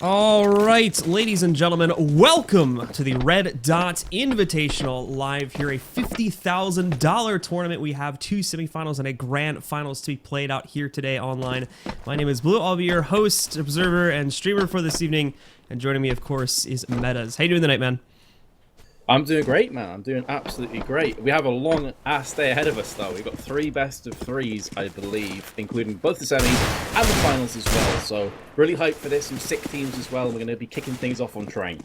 All right, ladies and gentlemen, welcome to the Red Dot Invitational live here, a $50,000 tournament. We have two semifinals and a grand finals to be played out here today online. My name is Blue. I'll be your host, observer, and streamer for this evening. And joining me, of course, is Metas. How you doing tonight, man? I'm doing great, man. I'm doing absolutely great. We have a long-ass day ahead of us, though. We've got 3 best-of-3s, I believe, including both the semis and the finals as well. So, really hyped for this. Some sick teams as well, and we're going to be kicking things off on train.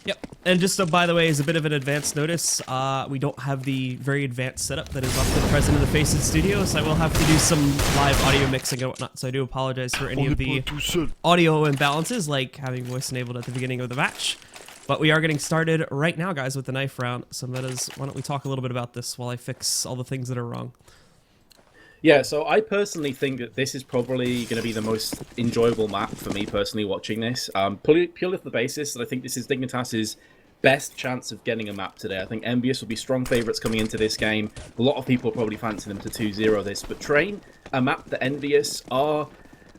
Yep. And just by the way, as a bit of an advance notice, we don't have the very advanced setup that is often present in the Faceit studio, so I will have to do some live audio mixing and whatnot. So I do apologize for any of the audio imbalances, like having voice enabled at the beginning of the match. But we are getting started right now, guys, with the knife round. So Metas, why don't we talk a little bit about this while I fix all the things that are wrong? Yeah, so I personally think that this is probably going to be the most enjoyable map for me personally watching this. Purely off the basis that I think this is Dignitas' best chance of getting a map today. I think EnVyUS will be strong favourites coming into this game. A lot of people probably fancy them to 2-0 this. But Train, a map that EnVyUS are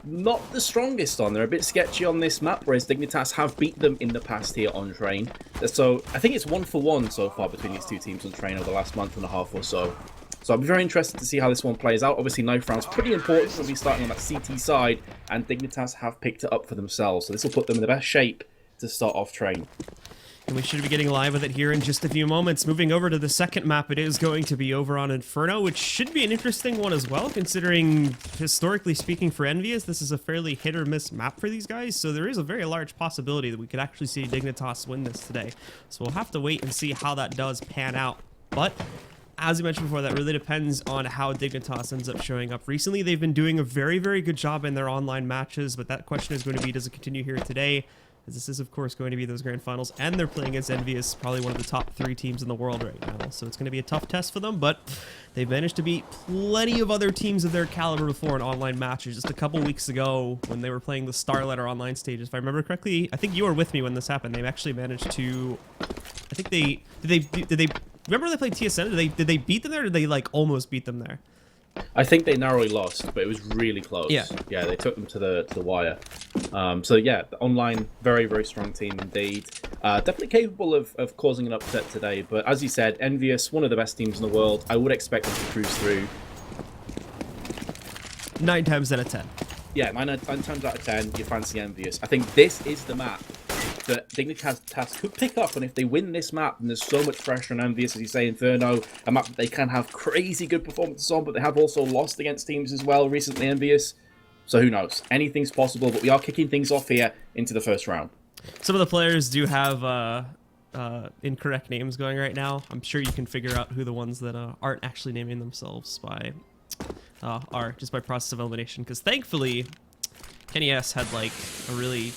not the strongest on. They're a bit sketchy on this map, whereas Dignitas have beat them in the past here on Train. So I think it's 1-for-1 so far between these two teams on Train over the last month and a half or so. So I'll be very interested to see how this one plays out. Obviously, knife round's pretty important. We'll be starting on that CT side, and Dignitas have picked it up for themselves. So this will put them in the best shape to start off Train. And we should be getting live with it here in just a few moments. Moving over to the second map, it is going to be over on Inferno, which should be an interesting one as well, considering, historically speaking, for EnVyUS, this is a fairly hit-or-miss map for these guys, so there is a very large possibility that we could actually see Dignitas win this today. So we'll have to wait and see how that does pan out. But as you mentioned before, that really depends on how Dignitas ends up showing up. Recently, they've been doing a very, very good job in their online matches, but that question is going to be, does it continue here today? As this is, of course, going to be those grand finals, and they're playing against EnVyUS, probably one of the top 3 teams in the world right now. So it's going to be a tough test for them, but they've managed to beat plenty of other teams of their caliber before in online matches. Just a couple weeks ago, when they were playing the Starletter online stages, if I remember correctly, I think you were with me when this happened. They actually managed to, I think they remember they played TSM? Did they beat them there, or did they like almost beat them there? I think they narrowly lost, but it was really close. Yeah, they took them to the wire. So yeah, the online, very, very strong team indeed. Definitely capable of causing an upset today. But as you said, EnVyUS, one of the best teams in the world. I would expect them to cruise through. 9 times out of 10. Yeah, 9 times out of 10, you fancy EnVyUS. I think this is the map that Dignitas could pick up, and if they win this map, then there's so much pressure on EnVyUS, as you say, Inferno, a map that they can have crazy good performances on, but they have also lost against teams as well recently, EnVyUS. So who knows? Anything's possible, but we are kicking things off here into the first round. Some of the players do have incorrect names going right now. I'm sure you can figure out who the ones that aren't actually naming themselves by are just by process of elimination, because thankfully Kenny S had like a really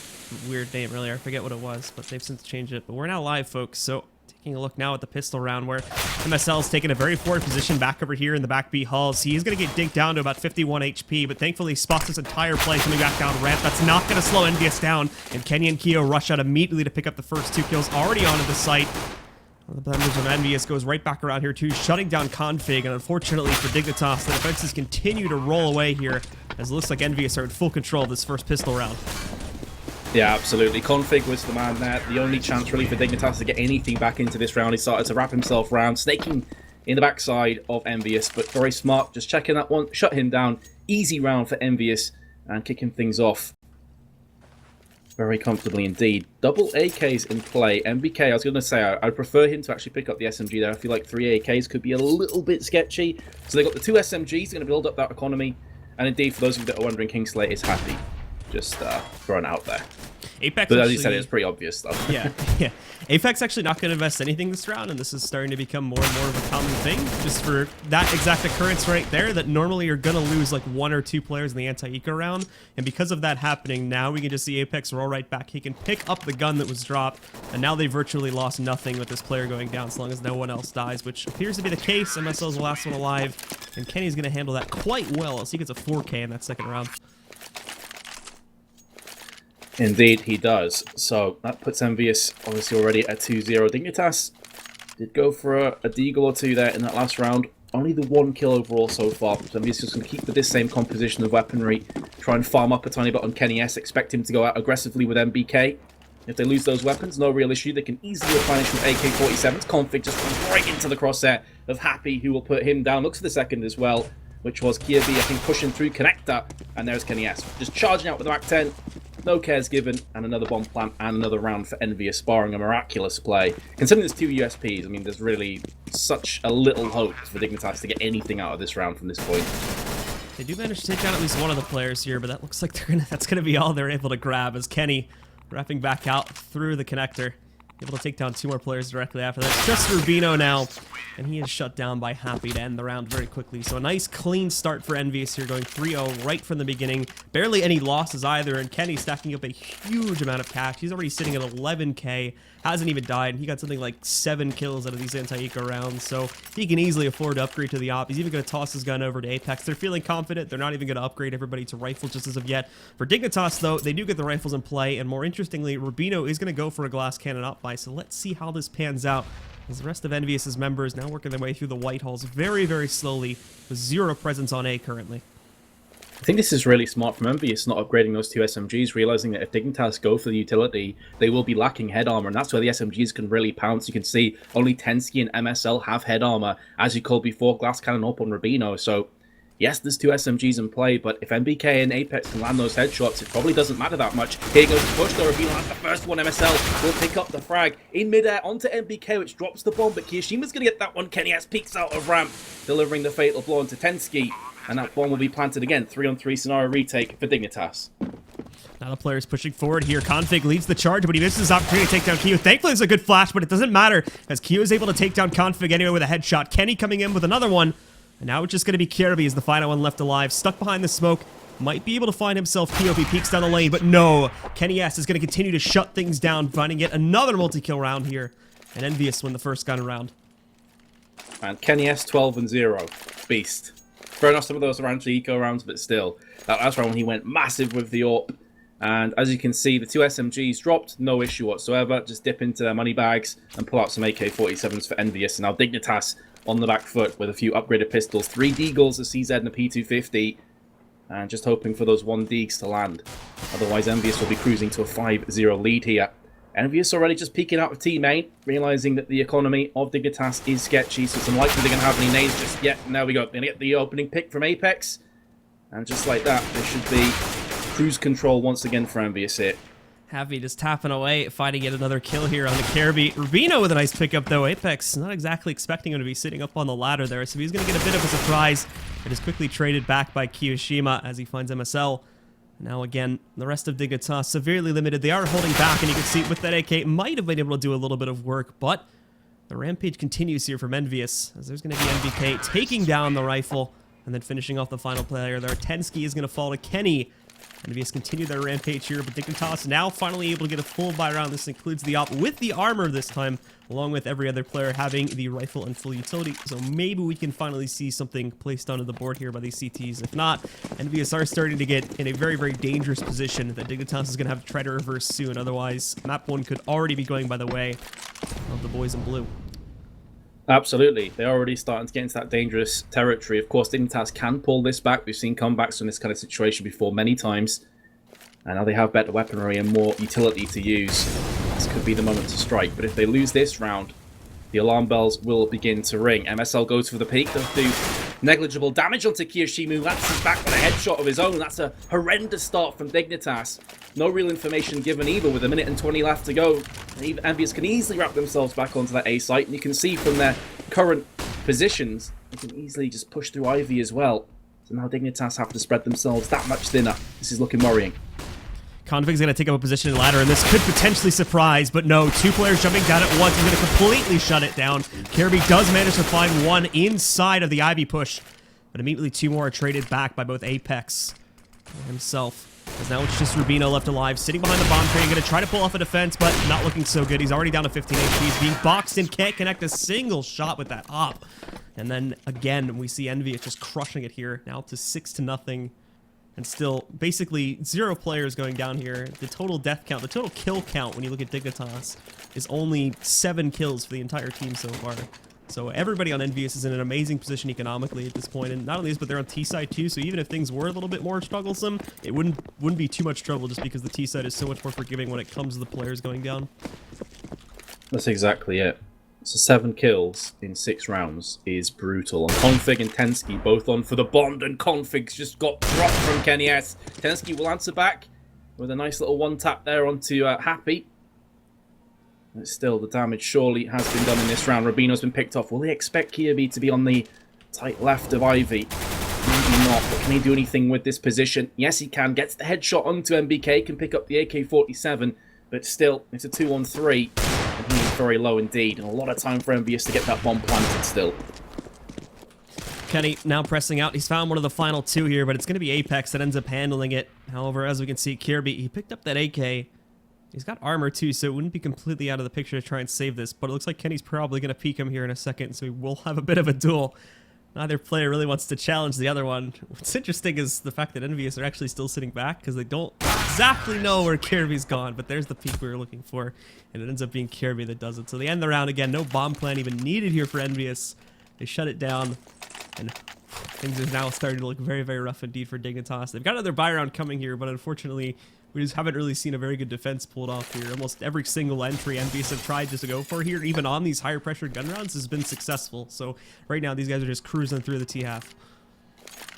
weird name earlier. I forget what it was, but they've since changed it. But we're now live, folks. So taking a look now at the pistol round, where MSL is taking a very forward position back over here in the back B halls. He is going to get dinked down to about 51 HP, but thankfully he spots this entire play coming back down ramp. That's not going to slow EnVyUS down, and Kenny and Keo rush out immediately to pick up the first 2 kills already onto the site. The members of EnVyUS goes right back around here too, shutting down Config, and unfortunately for Dignitas, the defenses continue to roll away here, as it looks like EnVyUS are in full control of this first pistol round. Yeah, absolutely. Config was the man there. The only chance really for Dignitas to get anything back into this round. He started to wrap himself round, snaking in the backside of EnVyUS, but very smart, just checking that one, shut him down. Easy round for EnVyUS, and kicking things off very comfortably indeed. Double AKs in play. NBK, I was going to say, I prefer him to actually pick up the SMG there. I feel like 3 AKs could be a little bit sketchy. So they got the 2 SMGs, they're going to build up that economy. And indeed, for those of you that are wondering, Kingsley is happy. Just thrown out there. Apex but as actually, you said, it's pretty obvious though. Yeah. Apex actually not going to invest anything this round, and this is starting to become more and more of a common thing, just for that exact occurrence right there, that normally you're going to lose like 1 or 2 players in the anti-eco round, and because of that happening, now we can just see Apex roll right back. He can pick up the gun that was dropped, and now they virtually lost nothing with this player going down, as long as no one else dies, which appears to be the case. MSL is the last one alive, and Kenny's going to handle that quite well, as he gets a 4K in that second round. Indeed, he does. So that puts EnVyUS obviously already at 2-0. Dignitas did go for a deagle or 2 there in that last round. Only the 1 kill overall so far. So EnVyUS just going to keep with this same composition of weaponry try and farm up a tiny bit on Kenny S. Expect him to go out aggressively with NBK. If they lose those weapons, no real issue. They can easily replenish with AK-47s. Config just runs right into the crosshair of Happy, who will put him down. Looks for the second as well, which was Kjaerbye, I think, pushing through Connector. And there's Kenny S. Just charging out with the Mac 10. No cares given. And another bomb plant and another round for EnVyUS, barring a miraculous play. Considering there's 2 USPs, I mean, there's really such a little hope for Dignitas to get anything out of this round from this point. They do manage to take down at least one of the players here, but that looks like that's going to be all they're able to grab, as Kenny wrapping back out through the connector. Able to take down 2 more players directly after that. It's just RUBINO now, and he is shut down by Happy to end the round very quickly. So a nice clean start for EnVyUS here, going 3-0 right from the beginning. Barely any losses either, and Kenny stacking up a huge amount of cash. He's already sitting at 11k, hasn't even died. He got something like 7 kills out of these anti-eco rounds, so he can easily afford to upgrade to the op. He's even going to toss his gun over to Apex. They're feeling confident. They're not even going to upgrade everybody to rifle just as of yet. For Dignitas, though, they do get the rifles in play, and more interestingly, RUBINO is going to go for a glass cannon op buy, so let's see how this pans out. As the rest of EnVyUS's members now working their way through the white halls very, very slowly, with 0 presence on A currently. I think this is really smart from EnVyUS, not upgrading those 2 SMGs, realizing that if Dignitas go for the utility, they will be lacking head armor, and that's where the SMGs can really pounce. You can see only tenzki and MSL have head armor, as you called before, glass cannon up on RUBINO. So yes, there's 2 SMGs in play, but if NBK and Apex can land those headshots, it probably doesn't matter that much. Here goes the push, though. RUBINO has the first one. MSL will pick up the frag in midair onto NBK, which drops the bomb, but kioShiMa's going to get that one. Kenny S peeks out of ramp, delivering the fatal blow onto tenzki. And that bomb will be planted again. 3-on-3 scenario retake for Dignitas. Now the player's pushing forward here. Config leads the charge, but he misses his opportunity to take down Kyo. Thankfully, it's a good flash, but it doesn't matter, as Kyo is able to take down Config anyway with a headshot. Kenny coming in with another one. And now it's just going to be Kjærbye as the final one left alive. Stuck behind the smoke. Might be able to find himself Kyo if he peeks down the lane, but no. Kenny S is going to continue to shut things down, finding yet another multi-kill round here. And EnVyUS win the first gun round. And Kenny S 12-0. Beast. Fair enough, some of those are anti-eco rounds, but still. That last round when he went massive with the AWP. And as you can see, the 2 SMGs dropped, no issue whatsoever. Just dip into their money bags and pull out some AK-47s for EnVyUS. And now Dignitas on the back foot with a few upgraded pistols. 3 Deagles, a CZ and a P250. And just hoping for those 1 Deags to land. Otherwise, EnVyUS will be cruising to a 5-0 lead here. EnVyUS already just peeking out of teammate, realizing that the economy of Dignitas is sketchy, so it's unlikely they're going to have any nades just yet. And there we go. They're going to get the opening pick from Apex. And just like that, there should be cruise control once again for EnVyUS here. Happy just tapping away, finding yet another kill here on the Kjærbye. RUBINO with a nice pickup, though. Apex not exactly expecting him to be sitting up on the ladder there, so he's going to get a bit of a surprise. It is quickly traded back by kioShiMa as he finds MSL. Now again, the rest of Dignitas severely limited. They are holding back, and you can see with that AK, might have been able to do a little bit of work, but the rampage continues here from EnVyUS, as there's going to be NBK taking down the rifle, and then finishing off the final player there. tenzki is going to fall to Kenny. EnVyUS continue their rampage here, but Dignitas now finally able to get a full buy round. This includes the op with the armor this time, along with every other player having the rifle and full utility. So maybe we can finally see something placed onto the board here by these CTs. If not, EnVyUS are starting to get in a very, very dangerous position that Dignitas is going to have to try to reverse soon. Otherwise, map 1 could already be going by the way of the boys in blue. Absolutely. They're already starting to get into that dangerous territory. Of course, Dignitas can pull this back. We've seen comebacks from this kind of situation before many times. And now they have better weaponry and more utility to use. This could be the moment to strike. But if they lose this round, the alarm bells will begin to ring. MSL goes for the peak. Does do negligible damage onto kioShiMa. Lances back with a headshot of his own. That's a horrendous start from Dignitas. No real information given either, with 1:20 left to go. EnVyUS can easily wrap themselves back onto that A site, and you can see from their current positions, they can easily just push through Ivy as well. So now Dignitas have to spread themselves that much thinner. This is looking worrying. Config's going to take up a position in ladder, and this could potentially surprise, but no, 2 players jumping down at once. He's going to completely shut it down. Kjærbye does manage to find one inside of the Ivy push, but immediately 2 more are traded back by both Apex and himself. As now it's just RUBINO left alive, sitting behind the bomb train, going to try to pull off a defense, but not looking so good. He's already down to 15 HP. He's being boxed in, can't connect a single shot with that op. And then again, we see EnVyUS just crushing it here, now to 6-0. And still, basically, 0 players going down here. The total death count, the total kill count, when you look at Dignitas, is only 7 kills for the entire team so far. So everybody on EnVyUS is in an amazing position economically at this point, and not only this, but they're on T side too. So even if things were a little bit more strugglesome, it wouldn't be too much trouble just because the T side is so much more forgiving when it comes to the players going down. That's exactly it. So 7 kills in 6 rounds is brutal. And Config and tenzki both on for the bond, and Config's just got dropped from Kenny S. tenzki will answer back with a nice little one tap there onto Happy. But still, the damage surely has been done in this round. RUBINO's been picked off. Will they expect Kjaerbye to be on the tight left of Ivy? Maybe not, but can he do anything with this position? Yes, he can. Gets the headshot onto NBK, can pick up the AK-47, but still, it's a 2-on-3. And he is very low indeed, and a lot of time for EnVyUS to get that bomb planted still. Kenny now pressing out. He's found one of the final 2 here, but it's going to be Apex that ends up handling it. However, as we can see, Kjaerbye, he picked up that AK. He's got armor too, so it wouldn't be completely out of the picture to try and save this, but it looks like Kenny's probably going to peek him here in a second, so we will have a bit of a duel. Neither player really wants to challenge the other one. What's interesting is the fact that EnVyUS are actually still sitting back because they don't exactly know where Kjærbye's gone, but there's the peek we were looking for, and it ends up being Kjærbye that does it. So they end the round again. No bomb plan even needed here for EnVyUS. They shut it down, and things are now starting to look very, very rough indeed for Dignitas. They've got another buy round coming here, but unfortunately, we just haven't really seen a very good defense pulled off here. Almost every single entry EnVyUS have tried just to go for here, even on these higher pressure gun rounds, has been successful. So right now, these guys are just cruising through the T-half.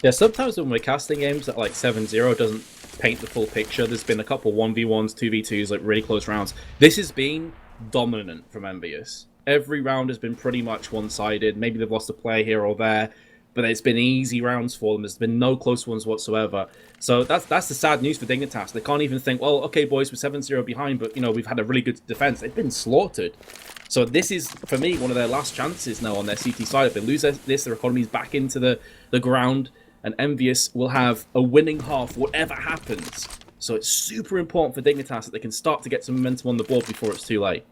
Yeah, sometimes when we're casting games that like 7-0 doesn't paint the full picture. There's been a couple 1v1s, 2v2s, like really close rounds. This has been dominant from EnVyUS. Every round has been pretty much one-sided. Maybe they've lost a player here or there, but it's been easy rounds for them. There's been no close ones whatsoever. So that's the sad news for Dignitas. They can't even think, well, okay, boys, we're 7-0 behind, but, you know, we've had a really good defense. They've been slaughtered. So this is, for me, one of their last chances now on their CT side. If they lose this, their economy's back into the ground, and EnVyUS will have a winning half, whatever happens. So it's super important for Dignitas that they can start to get some momentum on the board before it's too late.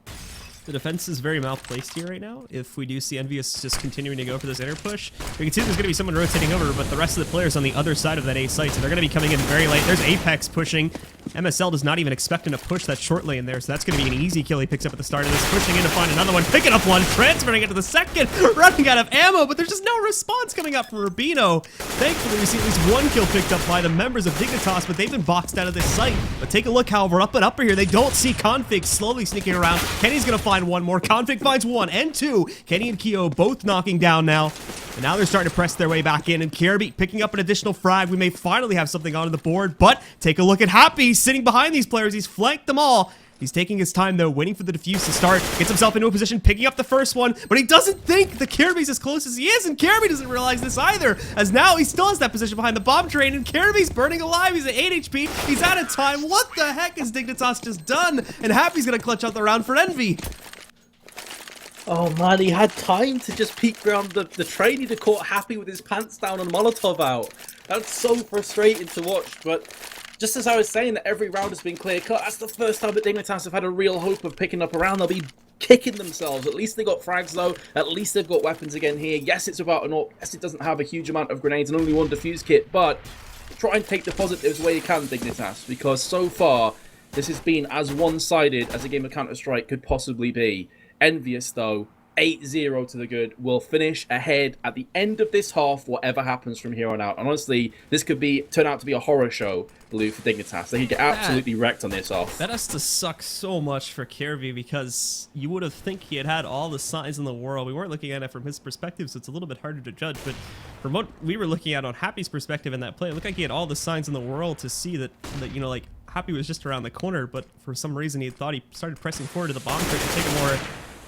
The defense is very malplaced here right now. If we do see EnVyUS just continuing to go for this inner push, we can see there's going to be someone rotating over, but the rest of the players on the other side of that A site, so they're going to be coming in very late. There's Apex pushing. MSL does not even expect him to push that short lane there, so that's going to be an easy kill he picks up at the start of this. Pushing in to find another one, picking up one, transferring it to the second, running out of ammo, but there's just no response coming up from RUBINO. Thankfully, we see at least one kill picked up by the members of Dignitas, but they've been boxed out of this site. But take a look, however, up and upper here. They don't see Config slowly sneaking around. Kenny's going to find one more. Config finds 1 and 2. Kenny and Kyo both knocking down now. And now they're starting to press their way back in. And Kjærbye picking up an additional frag. We may finally have something onto the board. But take a look at Happy. He's sitting behind these players. He's flanked them all. He's taking his time, though, waiting for the defuse to start. Gets himself into a position, picking up the first one. But he doesn't think the Kjærbye's as close as he is. And Kjærbye doesn't realize this either. As now he still has that position behind the bomb train. And Kjærbye's burning alive. He's at 8 HP. He's out of time. What the heck has Dignitas just done? And Happy's going to clutch out the round for Envy. Oh man, he had time to just peek around the train. He'd have caught Happy with his pants down and Molotov out. That's so frustrating to watch, but just as I was saying that every round has been clear-cut, that's the first time that Dignitas have had a real hope of picking up a round. They'll be kicking themselves. At least they got frags though. At least they've got weapons again here. Yes, it's about an AWP. Yes, it doesn't have a huge amount of grenades and only 1 defuse kit, but try and take the positives where you can, Dignitas, because so far this has been as one-sided as a game of Counter-Strike could possibly be. EnVyUS, though, 8-0 to the good, will finish ahead at the end of this half, whatever happens from here on out. And honestly, this could turn out to be a horror show, Blue, for Dignitas. They could get absolutely wrecked on this off. That has to suck so much for Kjærbye, because you would have think he had all the signs in the world. We weren't looking at it from his perspective, so it's a little bit harder to judge. But from what we were looking at on Happy's perspective in that play, it looked like he had all the signs in the world to see that you know, like, Happy was just around the corner, but for some reason he thought he started pressing forward to the bomb crate to take a more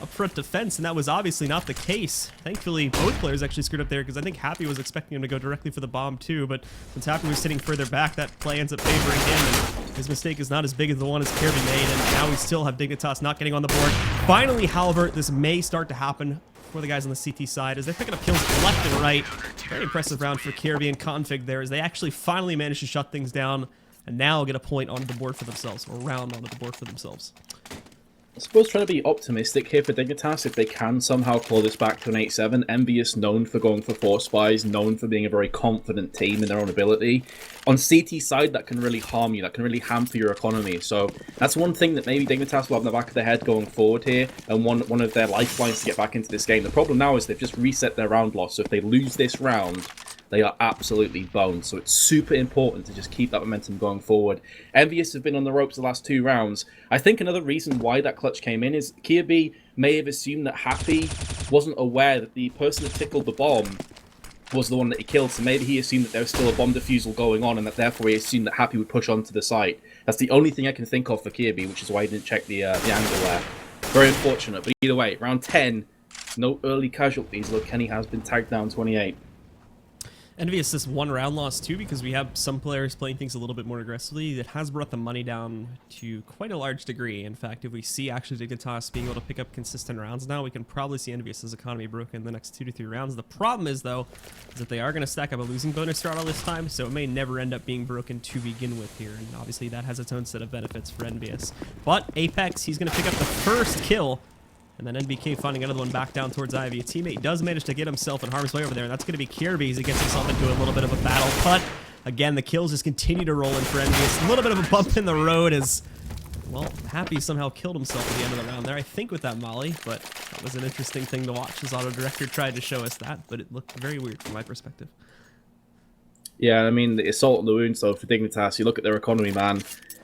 upfront defense, and that was obviously not the case. Thankfully, both players actually screwed up there, because I think Happy was expecting him to go directly for the bomb too, but since Happy was sitting further back, that play ends up favoring him, and his mistake is not as big as the one as Kjærbye made, and now we still have Dignitas not getting on the board. Finally, however, this may start to happen for the guys on the CT side as they're picking up kills left and right. Very impressive round for Kjærbye and Config there, as they actually finally managed to shut things down and now get a point onto the board for themselves, or round onto the board for themselves. suppose trying to be optimistic here for Dignitas, if they can somehow claw this back to an 8-7. EnVyUS known for going for force buys, known for being a very confident team in their own ability. On CT side, that can really harm you, that can really hamper your economy. So that's one thing that maybe Dignitas will have in the back of their head going forward here, and one of their lifelines to get back into this game. The problem now is they've just reset their round loss, so if they lose this round, they are absolutely boned. So it's super important to just keep that momentum going forward. EnVyUS have been on the ropes the last 2 rounds. I think another reason why that clutch came in is Kjaerbye may have assumed that Happy wasn't aware that the person that tickled the bomb was the one that he killed. So maybe he assumed that there was still a bomb defusal going on, and that therefore he assumed that Happy would push onto the site. That's the only thing I can think of for Kjaerbye, which is why he didn't check the angle there. Very unfortunate. But either way, round 10, no early casualties. Look, Kenny has been tagged down 28. EnVyUS this 1 round loss too, because we have some players playing things a little bit more aggressively. It has brought the money down to quite a large degree. In fact, if we see actually Dignitas being able to pick up consistent rounds now, we can probably see EnVyUS's economy broken in the next 2 to 3 rounds. The problem is, though, is that they are going to stack up a losing bonus throughout all this time, so it may never end up being broken to begin with here. And obviously that has its own set of benefits for EnVyUS. But Apex, he's going to pick up the first kill. And then NBK finding another one back down towards Ivy. A teammate does manage to get himself in harm's way over there, and that's going to be Kjaerbye as he gets himself into a little bit of a battle. But, again, the kills just continue to roll in for EnVyUS. A little bit of a bump in the road as, well, Happy somehow killed himself at the end of the round there, I think, with that molly. But that was an interesting thing to watch as Auto Director tried to show us that, but it looked very weird from my perspective. Yeah, I mean, the assault on the wound, so for Dignitas, you look at their economy, man.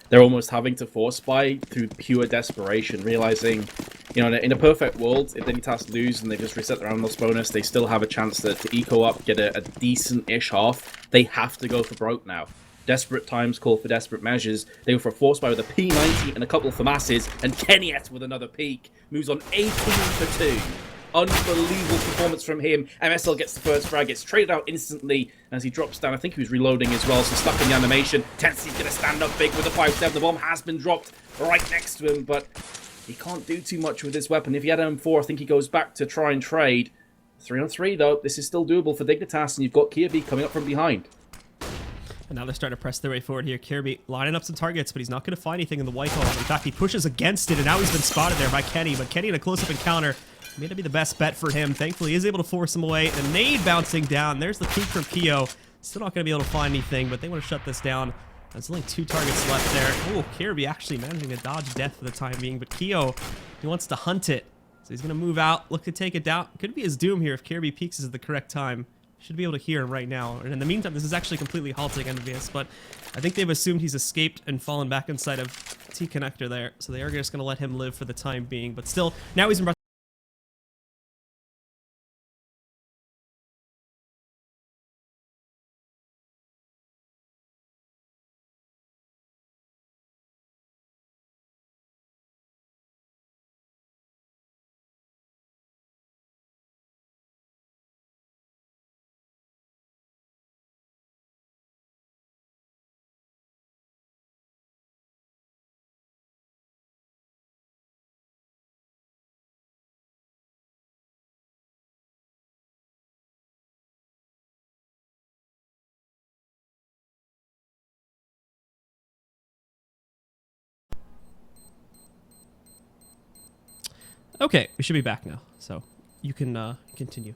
They're almost having to force buy through pure desperation, realizing, you know, in a perfect world, if Dignitas lose and they just reset their round loss bonus, they still have a chance to eco up, get a decent-ish half. They have to go for broke now. Desperate times call for desperate measures. They go for a force buy with a P90 and a couple of FAMASes, and Kenyet with another peak moves on 18 for 2. Unbelievable performance from him. MSL gets the first frag, gets traded out instantly as he drops down. I think he was reloading as well, so stuck in the animation. tenzki's going to stand up big with a 5-7. The bomb has been dropped right next to him, but he can't do too much with this weapon. If he had M4, I think he goes back to try and trade. 3-on-3, though. This is still doable for Dignitas, and you've got Kjaerbye coming up from behind. And now they're starting to press their way forward here. Kjaerbye lining up some targets, but he's not going to find anything in the white hole. In fact, he pushes against it, and now he's been spotted there by Kenny. But Kenny in a close-up encounter may not be the best bet for him. Thankfully, he is able to force him away. The nade bouncing down. There's the peek from Kyo. Still not going to be able to find anything, but they want to shut this down. There's only 2 targets left there. Oh, Kjaerbye actually managing to dodge death for the time being, but Kyo, he wants to hunt it. So he's going to move out, look to take it down. Could be his doom here if Kjaerbye peeks at the correct time. Should be able to hear him right now. And in the meantime, this is actually completely halting EnVyUS, but I think they've assumed he's escaped and fallen back inside of T-Connector there. So they are just going to let him live for the time being. But still, now he's in. Okay, we should be back now, so you can continue.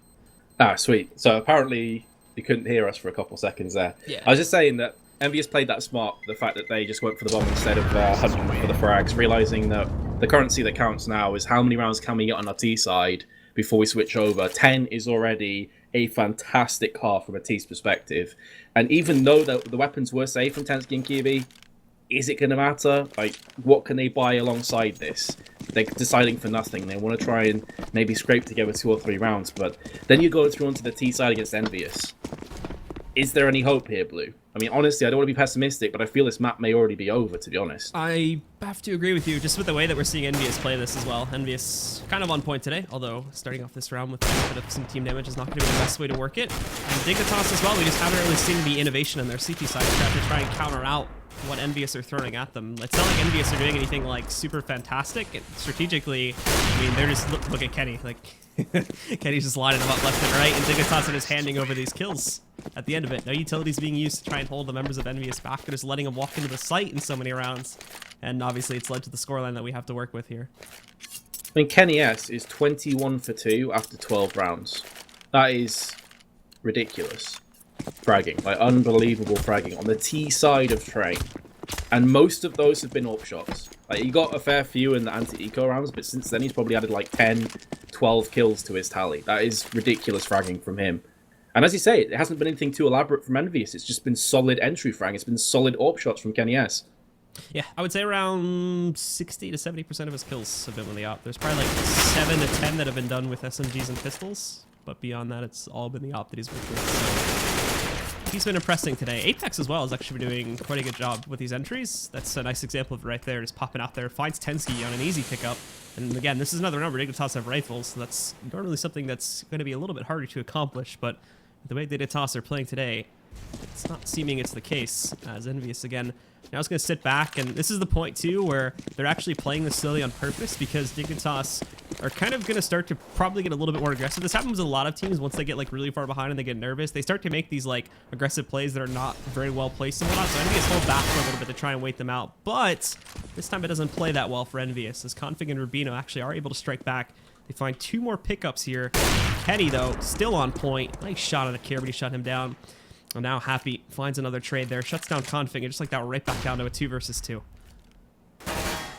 Ah, sweet. So apparently you couldn't hear us for a couple seconds there. Yeah. I was just saying that EnVyUS played that smart, the fact that they just went for the bomb instead of hunting for the frags, realizing that the currency that counts now is how many rounds can we get on our T side before we switch over. 10 is already a fantastic half from a T's perspective. And even though the weapons were safe from tenzki and Kjaerbye, is it going to matter? Like, what can they buy alongside this? They're deciding for nothing. They want to try and maybe scrape together 2 or 3 rounds, but then you go through onto the T side against EnVyUS. Is there any hope here, Blue? I mean, honestly, I don't want to be pessimistic, but I feel this map may already be over, to be honest. I have to agree with you, just with the way that we're seeing EnVyUS play this as well. EnVyUS kind of on point today, although starting off this round with a bit of some team damage is not going to be the best way to work it. And Dignitas as well, we just haven't really seen the innovation in their CT side to try and counter out what EnVyUS are throwing at them. It's not like EnVyUS are doing anything like super fantastic. And strategically, I mean, they're just look at Kenny, like Kenny's just lining them up left and right, and Dignitas is handing over these kills at the end of it. No utilities being used to try and hold the members of EnVyUS back. They're just letting them walk into the site in so many rounds. And obviously it's led to the scoreline that we have to work with here. I mean, kennyS is 21 for 2 after 12 rounds. That is ridiculous. Fragging, like unbelievable fragging on the T side of train. And most of those have been AWP shots. Like, he got a fair few in the anti-eco rounds, but since then he's probably added like 10, 12 kills to his tally. That is ridiculous fragging from him. And as you say, it hasn't been anything too elaborate from EnVyUS. It's just been solid entry frag. It's been solid AWP shots from kennyS. Yeah, I would say around 60 to 70% of his kills have been with the AWP. There's probably like 7 to 10 that have been done with SMGs and pistols, but beyond that, it's all been the AWP that he's worked with. So he's been impressing today. Apex as well has actually been doing quite a good job with these entries. That's a nice example of it right there, just popping out there, finds tenzki on an easy pickup. And again, this is another number. Dignitas have rifles, so that's normally something that's going to be a little bit harder to accomplish, but the way Dignitas are playing today, it's not seeming it's the case, as EnVyUS again now is going to sit back, and this is the point too where they're actually playing this slowly on purpose, because Dignitas are kind of going to start to probably get a little bit more aggressive. This happens with a lot of teams. Once they get like really far behind and they get nervous, they start to make these like aggressive plays that are not very well placed and whatnot. So EnVyUS hold back for a little bit to try and wait them out, but this time it doesn't play that well for EnVyUS, as Config and RUBINO actually are able to strike back. They find 2 more pickups here. Kenny though still on point. Nice shot on a Kjærbye, shut him down. And now Happy finds another trade there, shuts down Config, and just like that, we're right back down to a 2 versus 2.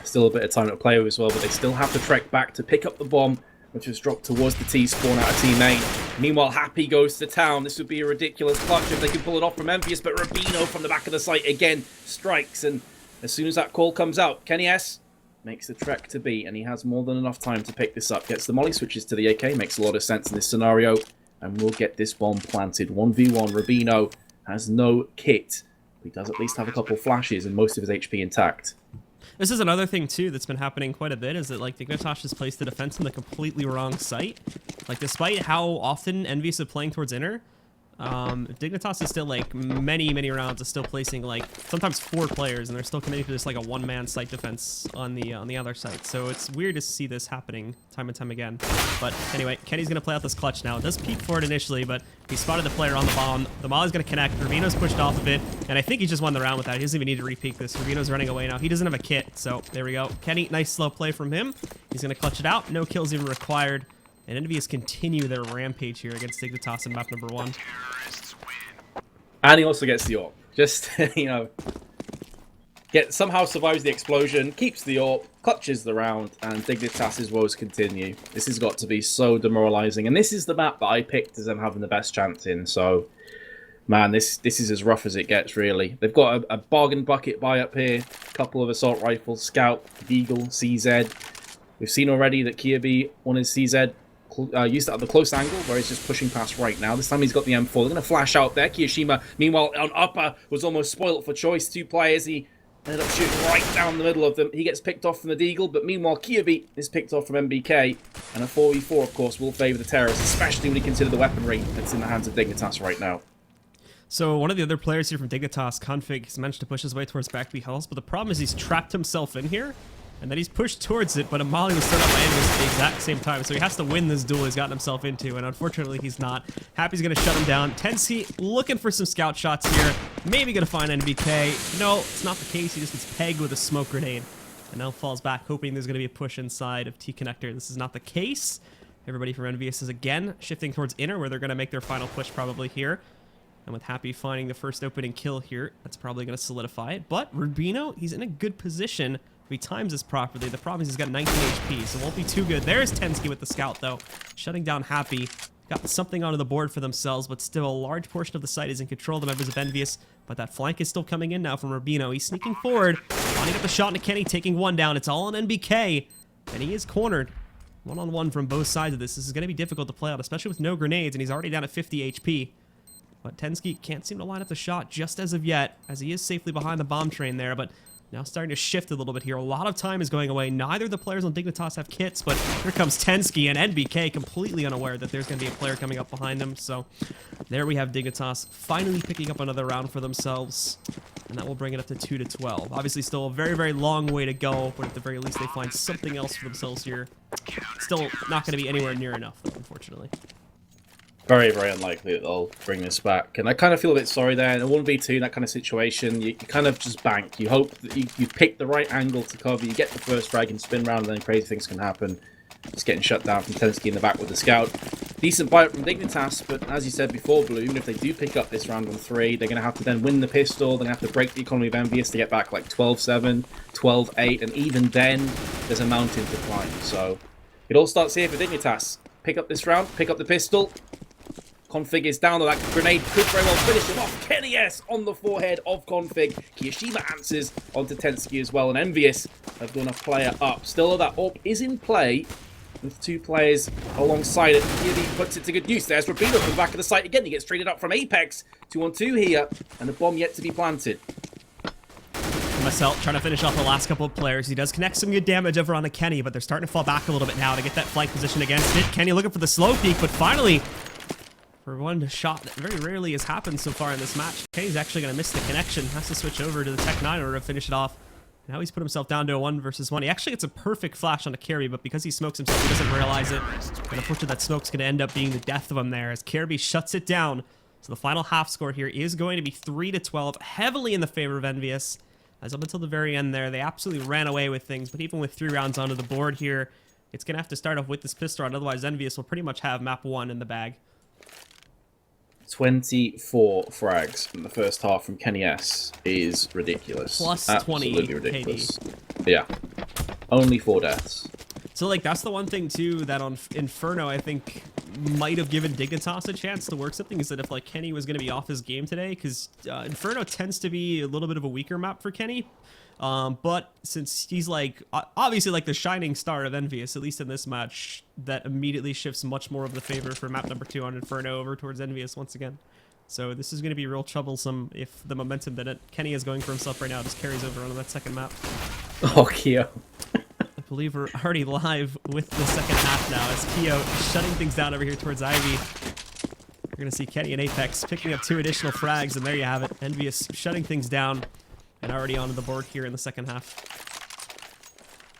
Still a bit of time to play with as well, but they still have to trek back to pick up the bomb, which was dropped towards the T spawn out of team A. Meanwhile, Happy goes to town. This would be a ridiculous clutch if they can pull it off from EnVyUS, but RUBINO from the back of the site again strikes, and as soon as that call comes out, kennyS makes the trek to B, and he has more than enough time to pick this up. Gets the molly, switches to the AK, makes a lot of sense in this scenario, and we'll get this bomb planted. 1v1, RUBINO has no kit. He does at least have a couple flashes and most of his HP intact. This is another thing too that's been happening quite a bit, is that like Dignitas has placed the defense in the completely wrong site. Like, despite how often EnVyUS are playing towards inner, Dignitas is still like many rounds is still placing like sometimes 4 players, and they're still committing to just like a 1-man site defense on the other side. So it's weird to see this happening time and time again. But anyway, Kenny's gonna play out this clutch now. It does peek for it initially, but he spotted the player on the bomb. The molly's gonna connect. RUBINO's pushed off a bit, and I think he just won the round with that. He doesn't even need to re-peek this. RUBINO's running away now. He doesn't have a kit, so there we go. Kenny, nice slow play from him. He's gonna clutch it out. No kills even required. And EnVyUS continue their rampage here against Dignitas in map number 1. And he also gets the AWP. Just, you know, somehow survives the explosion, keeps the AWP, clutches the round, and Dignitas' woes continue. This has got to be so demoralizing. And this is the map that I picked as them having the best chance in. So, man, this is as rough as it gets, really. They've got a bargain bucket buy up here, a couple of assault rifles, Scout, Deagle, CZ. We've seen already that Kjærbye won his CZ. Used it at the close angle where he's just pushing past right now. This time he's got the M4. They're going to flash out there. kioShiMa, meanwhile, on upper, was almost spoiled for choice. 2 players. He ended up shooting right down the middle of them. He gets picked off from the Deagle, but meanwhile, Kjærbye is picked off from NBK. And a 4v4, of course, will favour the terrorists, especially when you consider the weaponry that's in the hands of Dignitas right now. So one of the other players here from Dignitas, Config, has managed to push his way towards back B hulls, but the problem is he's trapped himself in here. And then he's pushed towards it, but a molly was thrown out by EnVyUS at the exact same time. So he has to win this duel he's gotten himself into, and unfortunately he's not. Happy's going to shut him down. tenzki looking for some scout shots here. Maybe going to find NBK. No, it's not the case. He just gets pegged with a smoke grenade. And now falls back, hoping there's going to be a push inside of T-Connector. This is not the case. Everybody from EnVyUS is again shifting towards inner, where they're going to make their final push probably here. And with Happy finding the first opening kill here, that's probably going to solidify it. But RUBINO, he's in a good position. If he times this properly, the problem is he's got 19 HP, so it won't be too good. There's tenzki with the scout, though, shutting down Happy. Got something onto the board for themselves, but still a large portion of the site is in control of the members of EnVyUS. But that flank is still coming in now from RUBINO. He's sneaking forward, lining up the shot into Kenny, taking 1 down. It's all on NBK, and he is cornered. 1-on-1 from both sides of this. This is going to be difficult to play out, especially with no grenades, and he's already down at 50 HP. But tenzki can't seem to line up the shot just as of yet, as he is safely behind the bomb train there, but now starting to shift a little bit here. A lot of time is going away. Neither of the players on Dignitas have kits, but here comes tenzki, and NBK completely unaware that there's going to be a player coming up behind him. So there we have Dignitas finally picking up another round for themselves, and that will bring it up to 2-12. Obviously still a very long way to go, but at the very least they find something else for themselves here. Still not going to be anywhere near enough, though, unfortunately. very, very unlikely that they'll bring this back. And I kind of feel a bit sorry there. In a 1v2, in that kind of situation, you kind of just bank. You hope that you pick the right angle to cover, you get the first frag and spin round, and then crazy things can happen. Just getting shut down from tenzki in the back with the scout. Decent buy up from Dignitas, but as you said before, Blue, even if they do pick up this round on 3, they're going to have to then win the pistol, they're going to have to break the economy of EnVyUS to get back like 12-7, 12-8, and even then, there's a mountain to climb. So, it all starts here for Dignitas. Pick up this round, pick up the pistol. Config is down, though that grenade could very well finish him off. Kenny S on the forehead of Config. kioShiMa answers onto tenzki as well, and EnVyUS have done a player up. Still, that AWP is in play, with 2 players alongside it. Kjaerbye puts it to good use. There's RUBINO from the back of the site again. He gets traded up from Apex. 2-on-2 here, and a bomb yet to be planted. MSL trying to finish off the last couple of players. He does connect some good damage over on the Kenny, but they're starting to fall back a little bit now to get that flank position against it. Kenny looking for the slow peek, but finally, for one shot that very rarely has happened so far in this match, Kenny's actually going to miss the connection. Has to switch over to the Tech 9 in order to finish it off. Now he's put himself down to a 1 versus 1. He actually gets a perfect flash on a Kjaerbye, but because he smokes himself, he doesn't realize it. And unfortunately, that smoke's going to end up being the death of him there as Kjaerbye shuts it down. So the final half score here is going to be 3-12, heavily in the favor of EnVyUS. As up until the very end there, they absolutely ran away with things. But even with 3 rounds onto the board here, it's going to have to start off with this pistol round. Otherwise, EnVyUS will pretty much have map 1 in the bag. 24 frags from the first half from Kenny S is ridiculous. Plus absolutely 20 ridiculous. KD. Yeah. Only 4 deaths. So, like, that's the one thing, too, that on Inferno, I think, might have given Dignitas a chance to work something, is that if, like, Kenny was going to be off his game today, because Inferno tends to be a little bit of a weaker map for Kenny. But since he's, like, obviously, like, the shining star of EnVyUS, at least in this match, that immediately shifts much more of the favor for map number 2 on Inferno over towards EnVyUS once again. So this is going to be real troublesome if the momentum that Kenny is going for himself right now just carries over on that second map. Oh, Kyo. I believe we're already live with the second half now as Kyo shutting things down over here towards Ivy. We're going to see Kenny and Apex picking up 2 additional frags, and there you have it. EnVyUS shutting things down and already onto the board here in the second half.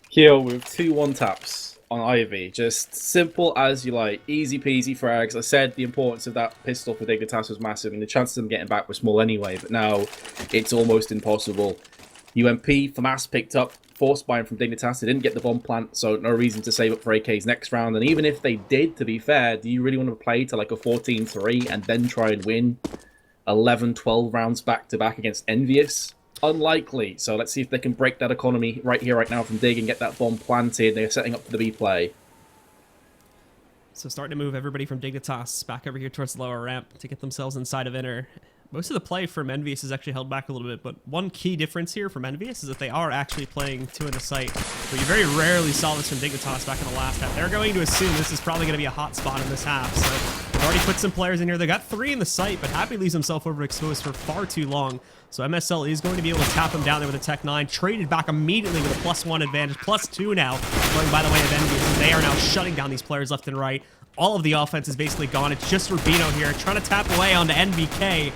Kyo with 2 1-taps on Ivy. Just simple as you like. Easy peasy frags. I said the importance of that pistol for Dignitas was massive, and the chances of them getting back were small anyway, but now it's almost impossible. UMP, FAMAS picked up, forced by him from Dignitas. They didn't get the bomb plant, so no reason to save up for AK's next round. And even if they did, to be fair, do you really want to play to like a 14-3 and then try and win 11-12 rounds back-to-back against EnVyUS? Unlikely. So let's see if they can break that economy right here, right now from Dig and get that bomb planted. They're setting up for the B play. So starting to move everybody from Dignitas back over here towards the lower ramp to get themselves inside of inner. Most of the play from EnVyUS is actually held back a little bit, but one key difference here from EnVyUS is that they are actually playing 2 in the site. But you very rarely saw this from Dignitas back in the last half. They're going to assume this is probably going to be a hot spot in this half. So they've already put some players in here. They got 3 in the site, but Happy leaves himself overexposed for far too long. So MSL is going to be able to tap him down there with a Tech 9. Traded back immediately with a +1 advantage. +2 now, going by the way of EnVyUS. They are now shutting down these players left and right. All of the offense is basically gone. It's just RUBINO here trying to tap away onto NBK.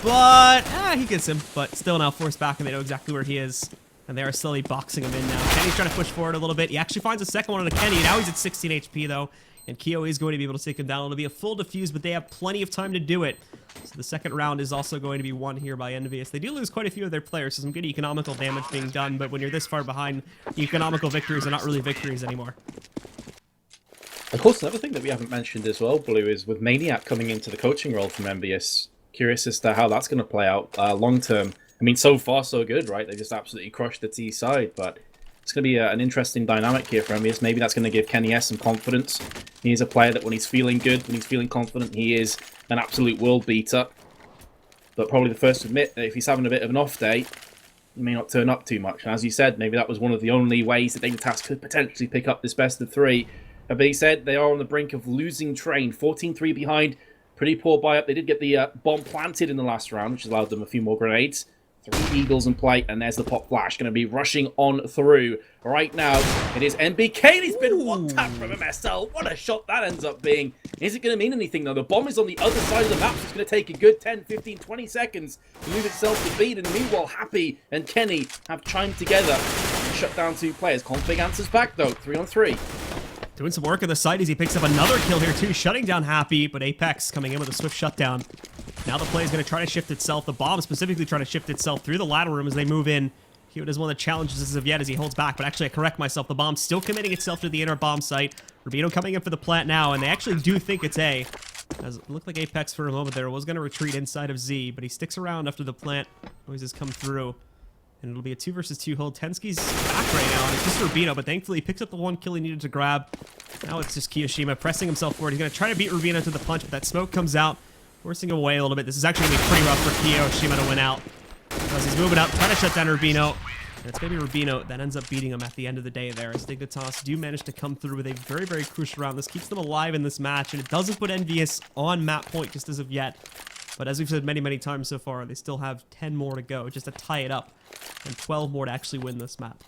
But, he gets him. But still now forced back, and they know exactly where he is. And they are slowly boxing him in now. Kenny's trying to push forward a little bit. He actually finds a second one on a Kenny. Now he's at 16 HP, though. And Kyo is going to be able to take him down. It'll be a full defuse, but they have plenty of time to do it. So the second round is also going to be won here by EnVyUS. They do lose quite a few of their players, so some good economical damage being done. But when you're this far behind, economical victories are not really victories anymore. Of course, another thing that we haven't mentioned as well, Blue, is with Maniac coming into the coaching role from EnVyUS. Curious as to how that's going to play out long term. I mean, so far so good, right? They just absolutely crushed the T side, but it's going to be an interesting dynamic here for EnVyUS. Maybe that's going to give Kenny S some confidence. He's a player that when he's feeling good, when he's feeling confident, he is an absolute world beater. But probably the first to admit that if he's having a bit of an off day, he may not turn up too much. And as you said, maybe that was one of the only ways that Dignitas could potentially pick up this best of 3. But he said they are on the brink of losing train. 14-3 behind. Pretty poor buy-up. They did get the bomb planted in the last round, which allowed them a few more grenades. 3 Eagles in play, and there's the pop flash. Going to be rushing on through. Right now, it is NBK. He's been 1-tapped from MSL. What a shot that ends up being. Is it going to mean anything, though? The bomb is on the other side of the map, so it's going to take a good 10, 15, 20 seconds to move itself to beat. And meanwhile, Happy and Kenny have chimed together and shut down 2 players. Config answers back, though. 3-on-3. Doing some work on the side as he picks up another kill here too, shutting down Happy, but Apex coming in with a swift shutdown. Now the play is going to try to shift itself. The bomb specifically trying to shift itself through the ladder room as they move in. Kyo does one of the challenges as of yet as he holds back, but actually I correct myself. The bomb still committing itself to the inner bomb site. RUBINO coming in for the plant now, and they actually do think it's A. As it looked like Apex for a moment there was going to retreat inside of Z, but he sticks around after the plant noises come through. And it'll be a 2 versus 2 hold. Tenzki's back right now, and it's just RUBINO, but thankfully he picks up the one kill he needed to grab. Now it's just kioShiMa pressing himself forward. He's going to try to beat RUBINO to the punch, but that smoke comes out, forcing him away a little bit. This is actually going to be pretty rough for kioShiMa to win out. As he's moving up, trying to shut down RUBINO. And it's going to be RUBINO that ends up beating him at the end of the day there, as Dignitas do manage to come through with a very, very crucial round. This keeps them alive in this match, and it doesn't put EnVyUS on map point just as of yet. But as we've said many, many times so far, they still have 10 more to go just to tie it up, and 12 more to actually win this map.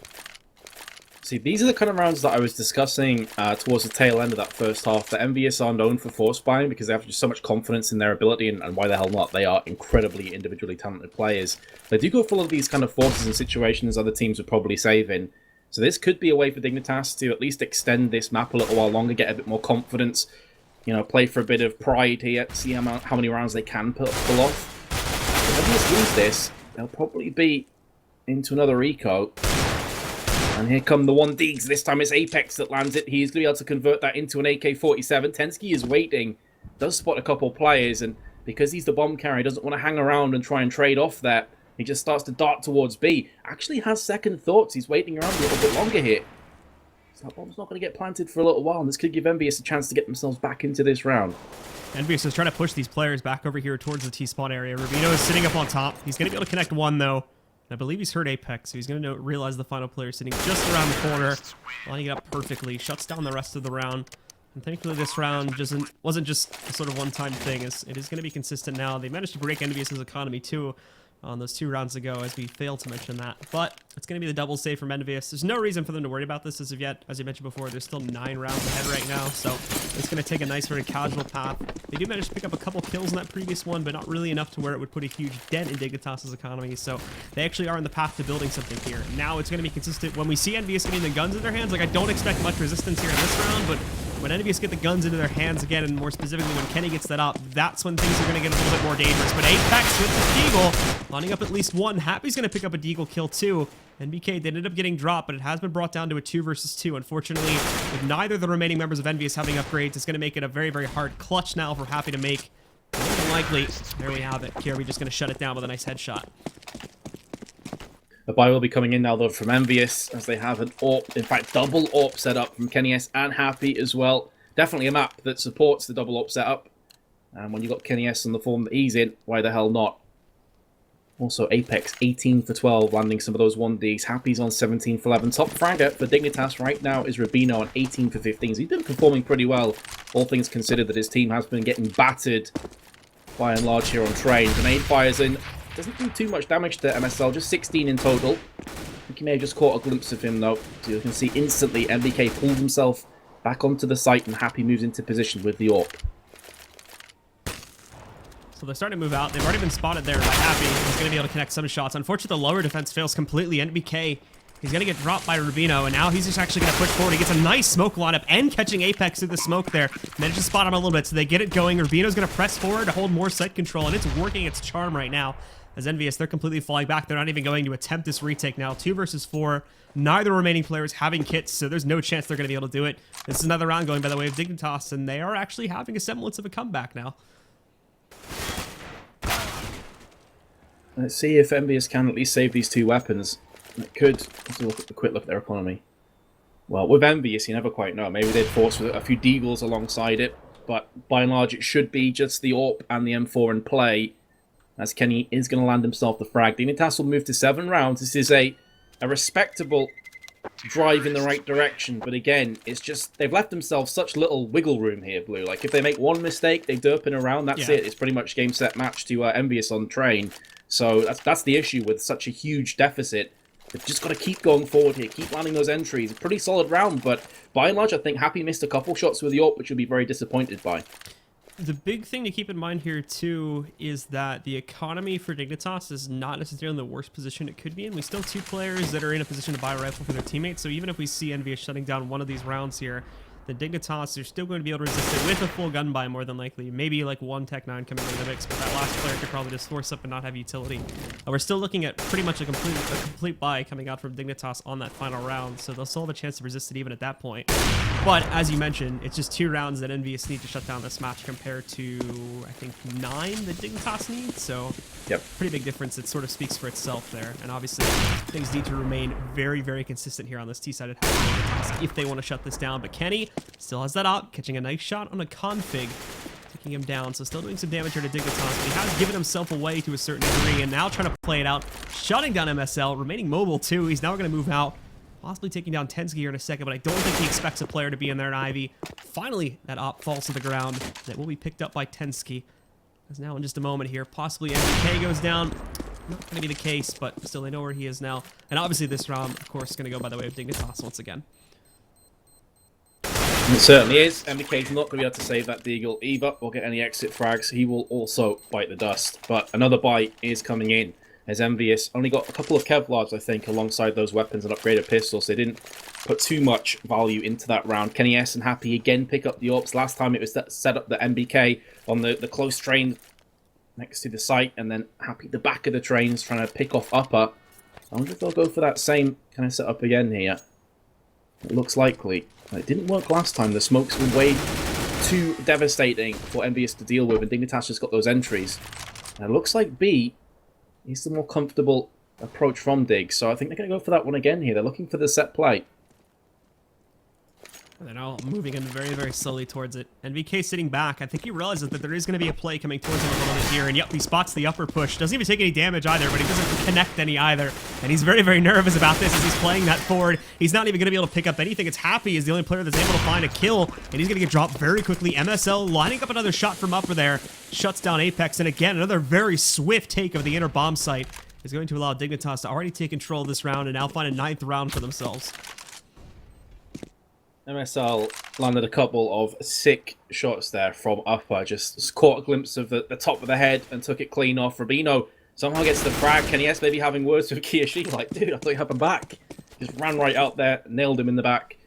See, these are the kind of rounds that I was discussing towards the tail end of that first half. The EnVyUS are known for force buying because they have just so much confidence in their ability, and why the hell not? They are incredibly individually talented players. They do go full of these kind of forces and situations other teams would probably save in. So this could be a way for Dignitas to at least extend this map a little while longer, get a bit more confidence, you know, play for a bit of pride here, see how many rounds they can pull off. If EnVyUS lose this, they'll probably be into another eco. And here come the 1Ds. This time it's Apex that lands it. He's going to be able to convert that into an AK-47. Tenzki is waiting. Does spot a couple players. And because he's the bomb carrier, doesn't want to hang around and try and trade off that. He just starts to dart towards B. Actually has second thoughts. He's waiting around a little bit longer here. So that bomb's not going to get planted for a little while. And this could give EnVyUS a chance to get themselves back into this round. EnVyUS is trying to push these players back over here towards the T-spawn area. RUBINO is sitting up on top. He's going to be able to connect one, though. I believe he's hurt Apex, so he's going to realize the final player sitting just around the corner, lining it up perfectly, shuts down the rest of the round. And thankfully this round wasn't just a sort of one-time thing. It is going to be consistent now. They managed to break EnVyUS's economy too on those 2 rounds ago, as we failed to mention that. But it's going to be the double save from EnVyUS. There's no reason for them to worry about this as of yet. As you mentioned before, there's still 9 rounds ahead right now, so it's going to take a nice, very casual path. They do manage to pick up a couple kills in that previous one, but not really enough to where it would put a huge dent in Dignitas' economy, so they actually are on the path to building something here. Now it's going to be consistent. When we see EnVyUS getting the guns in their hands, like, I don't expect much resistance here in this round, but when EnVyUS get the guns into their hands again, and more specifically when Kenny gets that up, that's when things are going to get a little bit more dangerous. But Apex with the deagle, lining up at least one. Happy's going to pick up a deagle kill too. NBK, they ended up getting dropped, but it has been brought down to a 2 versus 2. Unfortunately, with neither of the remaining members of EnVyUS having upgrades, it's going to make it a very, very hard clutch now for Happy to make. More than likely, there we have it. Kjærbye just going to shut it down with a nice headshot. The buy will be coming in now, though, from EnVyUS, as they have an AWP, in fact, double AWP setup from Kenny S and Happy as well. Definitely a map that supports the double AWP setup. And when you've got Kenny S on the form that he's in, why the hell not? Also, Apex, 18 for 12, landing some of those 1Ds. Happy's on 17 for 11. Top fragger for Dignitas right now is RUBINO on 18 for 15. So he's been performing pretty well, all things considered, that his team has been getting battered by and large here on train. Grenade fires in. Doesn't do too much damage to MSL, just 16 in total. I think you may have just caught a glimpse of him, though. So you can see instantly NBK pulls himself back onto the site, and Happy moves into position with the AWP. So they're starting to move out. They've already been spotted there by Happy. He's going to be able to connect some shots. Unfortunately, the lower defense fails completely. NBK, he's going to get dropped by RUBINO, and now he's just actually going to push forward. He gets a nice smoke lineup and catching Apex through the smoke there. Managed to spot him a little bit, so they get it going. RUBINO's going to press forward to hold more site control, and it's working its charm right now. As EnVyUS, they're completely falling back. They're not even going to attempt this retake now. 2 versus 4. Neither remaining players having kits, so there's no chance they're going to be able to do it. This is another round going by the way of Dignitas, and they are actually having a semblance of a comeback now. Let's see if EnVyUS can at least save these 2 weapons. It could. Let's look at a quick look at their economy. Well, with EnVyUS, you never quite know. Maybe they'd force with a few deagles alongside it, but by and large, it should be just the AWP and the M4 in play, as Kenny is going to land himself the frag. Dignitas will move to 7 rounds. This is a respectable drive in the right direction, but again, it's just they've left themselves such little wiggle room here, Blue. Like, if they make one mistake, they derp in a round, that's it. It's pretty much game, set, match to EnVyUS on train. So that's the issue with such a huge deficit. They've just got to keep going forward here, keep landing those entries. A pretty solid round, but by and large, I think Happy missed a couple shots with the AWP, which you'll be very disappointed by. The big thing to keep in mind here, too, is that the economy for Dignitas is not necessarily in the worst position it could be in. We still have 2 players that are in a position to buy a rifle for their teammates, so even if we see EnVyUS shutting down one of these rounds here, then Dignitas, you're still going to be able to resist it with a full gun buy more than likely. Maybe like one Tech 9 coming into the mix, but that last player could probably just force up and not have utility. We're still looking at pretty much a complete buy coming out from Dignitas on that final round, so they'll still have a chance to resist it even at that point. But as you mentioned, it's just 2 rounds that EnVyUS need to shut down this match compared to, I think, 9 that Dignitas needs. So, yep, pretty big difference. It sort of speaks for itself there. And obviously, things need to remain very, very consistent here on this T-sided half if they want to shut this down. But Kenny still has that op, catching a nice shot on a config, taking him down. So still doing some damage here to Dignitas, but he has given himself away to a certain degree, and now trying to play it out, shutting down MSL, remaining mobile too. He's now going to move out, possibly taking down tenzki here in a second, but I don't think he expects a player to be in there in Ivy. Finally, that op falls to the ground. That will be picked up by tenzki. As now in just a moment here, possibly NBK goes down. Not going to be the case, but still they know where he is now. And obviously this round, of course, is going to go by the way of Dignitas once again. It certainly is. NBK's not going to be able to save that Deagle either or get any exit frags. He will also bite the dust. But another bite is coming in, as EnVyUS only got a couple of Kevlars, I think, alongside those weapons and upgraded pistols. They didn't put too much value into that round. Kenny S and Happy again pick up the AWPs. Last time it was set up the NBK on the close train next to the site, and then Happy the back of the trains trying to pick off upper. I wonder if they'll go for that same kind of setup again here. It looks likely. It didn't work last time. The smokes were way too devastating for EnVyUS to deal with, and Dignitas just got those entries. And it looks like B is the more comfortable approach from Dig, so I think they're going to go for that one again here. They're looking for the set play. And they're now moving in very, very slowly towards it. NBK sitting back. I think he realizes that there is going to be a play coming towards him a little bit here. And yep, he spots the upper push. Doesn't even take any damage either, but he doesn't connect any either. And he's very, very nervous about this as he's playing that forward. He's not even going to be able to pick up anything. It's Happy is the only player that's able to find a kill. And he's going to get dropped very quickly. MSL lining up another shot from upper there. Shuts down Apex. And again, another very swift take of the inner bomb site is going to allow Dignitas to already take control of this round and now find a 9th round for themselves. MSL landed a couple of sick shots there from upper. Just caught a glimpse of the top of the head and took it clean off. RUBINO somehow gets the frag. Kenny S maybe having words with kioShiMa, like, dude, I thought you had him back. Just ran right out there, nailed him in the back.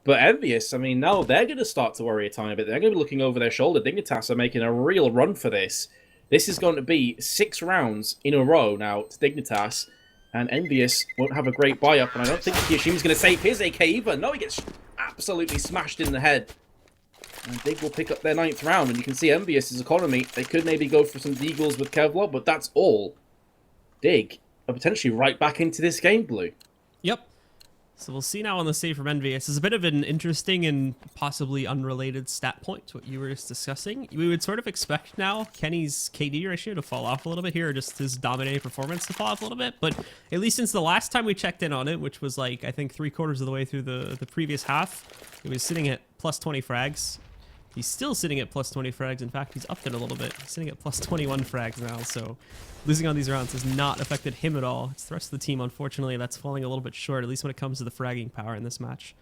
But EnVyUS, I mean, now they're going to start to worry a tiny bit. They're going to be looking over their shoulder. Dignitas are making a real run for this. This is going to be 6 rounds in a row now to Dignitas. And EnVyUS won't have a great buy-up. And I don't think kioShiMa's going to save his AK either. No, he gets absolutely smashed in the head. And Dig will pick up their 9th round. And you can see EnVyUS's economy. They could maybe go for some Deagles with Kevlar, but that's all. Dig are potentially right back into this game, Blue. Yep. So we'll see now on the save from EnVyUS. This is a bit of an interesting and possibly unrelated stat point to what you were just discussing. We would sort of expect now Kenny's KD ratio to fall off a little bit here, or just his dominating performance to fall off a little bit. But at least since the last time we checked in on it, which was like, I think 3/4 of the way through the previous half, it was sitting at plus 20 frags. He's still sitting at plus 20 frags. In fact, he's upped it a little bit. He's sitting at plus 21 frags now, so losing on these rounds has not affected him at all. It's the rest of the team, unfortunately, that's falling a little bit short, at least when it comes to the fragging power in this match.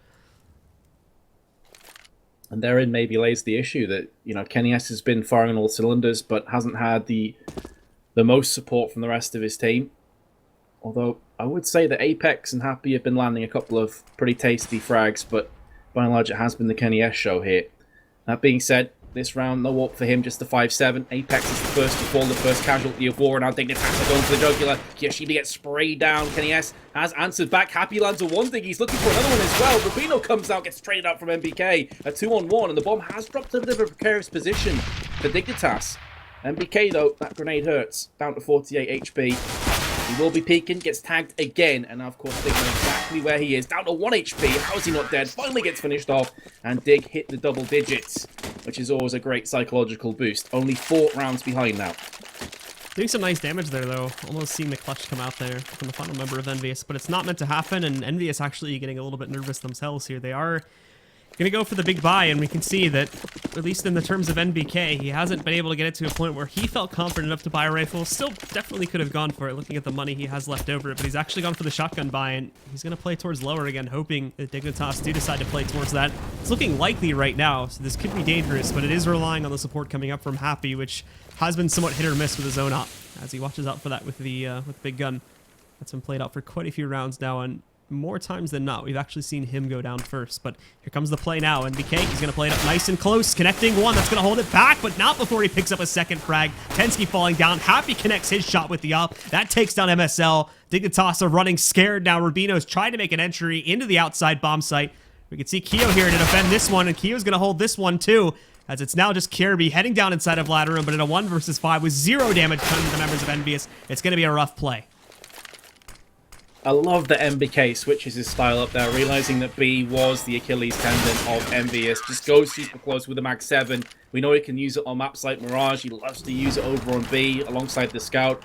And therein maybe lays the issue that, you know, Kenny S has been firing on all cylinders, but hasn't had the most support from the rest of his team. Although, I would say that Apex and Happy have been landing a couple of pretty tasty frags, but by and large it has been the Kenny S show here. That being said, this round, no warp for him, just the 5-7. Apex is the first to fall, the first casualty of war, and now Dignitas are going for the jugular. kioShiMa gets sprayed down. Kenny S has answered back. Happy lands a 1 dig. He's looking for another one as well. RUBINO comes out, gets traded out from NBK. A 2-on-1, and the bomb has dropped a bit of a precarious position for Dignitas. NBK, though, that grenade hurts. Down to 48 HP. He will be peeking, gets tagged again, and now, of course, Dig knows exactly where he is. Down to 1 HP. How is he not dead? Finally gets finished off, and Dig hit the double digits, which is always a great psychological boost. Only 4 rounds behind now. Doing some nice damage there, though. Almost seeing the clutch come out there from the final member of EnVyUS, but it's not meant to happen, and EnVyUS actually getting a little bit nervous themselves here. They are going to go for the big buy, and we can see that, at least in the terms of NBK, he hasn't been able to get it to a point where he felt confident enough to buy a rifle. Still definitely could have gone for it, looking at the money he has left over, but he's actually gone for the shotgun buy, and he's going to play towards lower again, hoping that Dignitas do decide to play towards that. It's looking likely right now, so this could be dangerous, but it is relying on the support coming up from Happy, which has been somewhat hit or miss with his own op, as he watches out for that with the big gun. That's been played out for quite a few rounds now, and more times than not, we've actually seen him go down first. But here comes the play now. NBK, he's going to play it up nice and close, connecting one. That's going to hold it back, but not before he picks up a second frag. tenzki falling down. Happy connects his shot with the up. That takes down MSL. Dignitas are running scared now. RUBINO's trying to make an entry into the outside bomb site. We can see Kio here to defend this one, and Kio's going to hold this one too, as it's now just Kjærbye heading down inside of ladder room, but in a 1 versus 5 with 0 damage done to the members of EnVyUS, it's going to be a rough play. I love that NBK switches his style up there, realizing that B was the Achilles tendon of EnVyUS. Just goes super close with the Mag 7. We know he can use it on maps like Mirage. He loves to use it over on B alongside the Scout.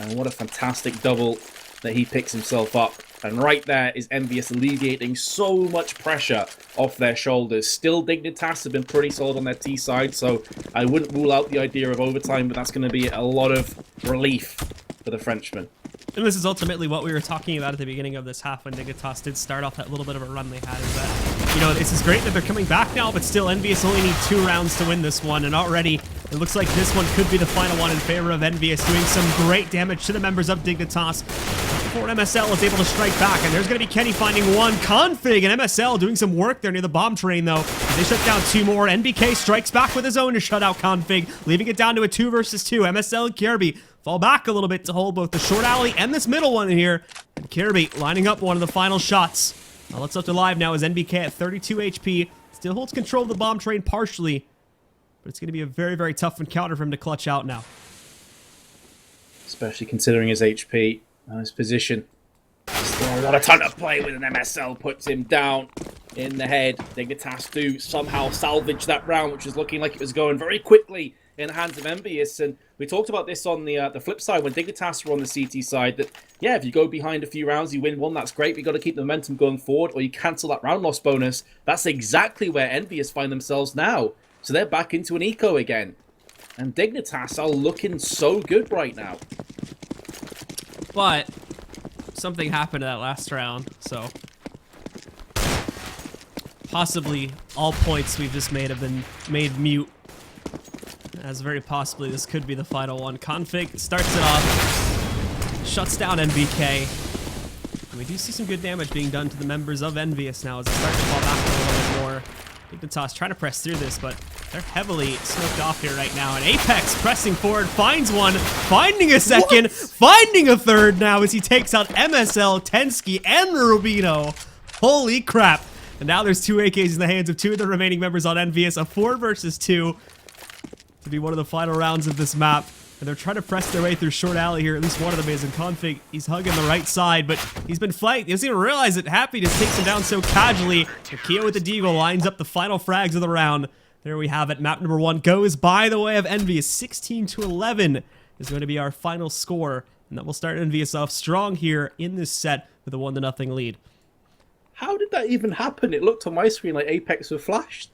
And what a fantastic double that he picks himself up. And right there is EnVyUS alleviating so much pressure off their shoulders. Still, Dignitas have been pretty solid on their T side, so I wouldn't rule out the idea of overtime, but that's going to be a lot of relief for the Frenchman. And this is ultimately what we were talking about at the beginning of this half when Dignitas did start off that little bit of a run they had, is that, you know, this is great that they're coming back now, but still EnVyUS only need 2 rounds to win this one, and already it looks like this one could be the final one in favor of EnVyUS, doing some great damage to the members of Dignitas before MSL is able to strike back. And there's going to be Kenny finding one. Config and MSL doing some work there near the bomb train, though. They shut down 2 more. NBK strikes back with his own to shut out Config, leaving it down to a 2 versus 2. MSL and Kjærbye fall back a little bit to hold both the short alley and this middle one in here. And Kjærbye lining up one of the final shots. All that's up to live now is NBK at 32 HP. Still holds control of the bomb train partially, but it's going to be a very, very tough encounter for him to clutch out now. Especially considering his HP and his position. Still not a ton of play with an MSL. Puts him down in the head. Dignitas do somehow salvage that round, which was looking like it was going very quickly in the hands of EnVyUS. And we talked about this on the flip side when Dignitas were on the CT side, that, yeah, if you go behind a few rounds, you win one, that's great. But you got to keep the momentum going forward, or you cancel that round loss bonus. That's exactly where EnVyUS find themselves now. So they're back into an eco again. And Dignitas are looking so good right now. But something happened in that last round, so possibly all points we've just made have been made mute. As very possibly this could be the final one. Config starts it off, shuts down NBK. And we do see some good damage being done to the members of EnVyUS now as they start to fall back a little bit more. Dignitas trying to press through this, but they're heavily smoked off here right now. And Apex pressing forward, finds one, finding a second, finding a third now as he takes out MSL, tenzki, and RUBINO. Holy crap. And now there's 2 AKs in the hands of 2 of the remaining members on EnVyUS. A 4 versus 2 to be one of the final rounds of this map. And they're trying to press their way through short alley here. At least one of them is in Config. He's hugging the right side, but he's been flanked. He doesn't even realize it. Happy just takes him down so casually. Kio with the deagle lines up the final frags of the round. There we have it. Map number 1 goes by the way of EnVyUS. 16-11 is going to be our final score. And that will start EnVyUS off strong here in this set with a 1-0 lead. How did that even happen? It looked on my screen like Apex were flashed.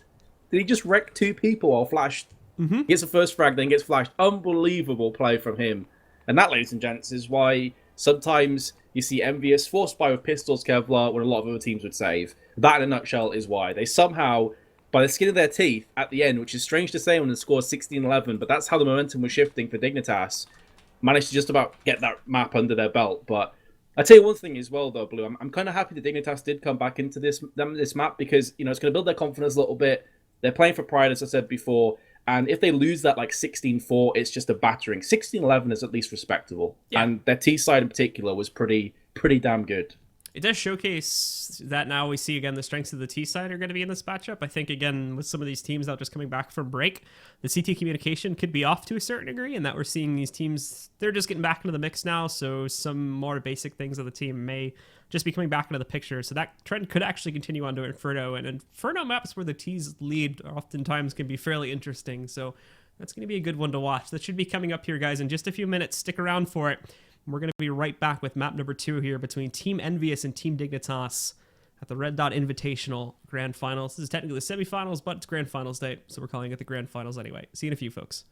Did he just wreck 2 people while flashed? He gets the first frag, then gets flashed. Unbelievable play from him. And that, ladies and gents, is why sometimes you see EnVyUS forced by with pistols Kevlar when a lot of other teams would save. That, in a nutshell, is why. They somehow, by the skin of their teeth at the end, which is strange to say when the score is 16-11, but that's how the momentum was shifting for Dignitas, managed to just about get that map under their belt. But I tell you one thing as well, though, Blue. I'm kind of happy that Dignitas did come back into this map because, you know, it's going to build their confidence a little bit. They're playing for pride, as I said before. And if they lose that like 16-4, it's just a battering. 16-11 is at least respectable. Yeah. And their T side in particular was pretty damn good. It does showcase that now we see, again, the strengths of the T side are going to be in this matchup. I think, again, with some of these teams now just coming back from break, the CT communication could be off to a certain degree, and that we're seeing these teams, they're just getting back into the mix now, so some more basic things of the team may just be coming back into the picture. So that trend could actually continue on to Inferno, and Inferno maps where the T's lead oftentimes can be fairly interesting, so that's going to be a good one to watch. That should be coming up here, guys, in just a few minutes. Stick around for it. We're going to be right back with map number 2 here between Team EnVyUS and Team Dignitas at the Red Dot Invitational Grand Finals. This is technically the semifinals, but it's Grand Finals day, so we're calling it the Grand Finals anyway. See you in a few, folks.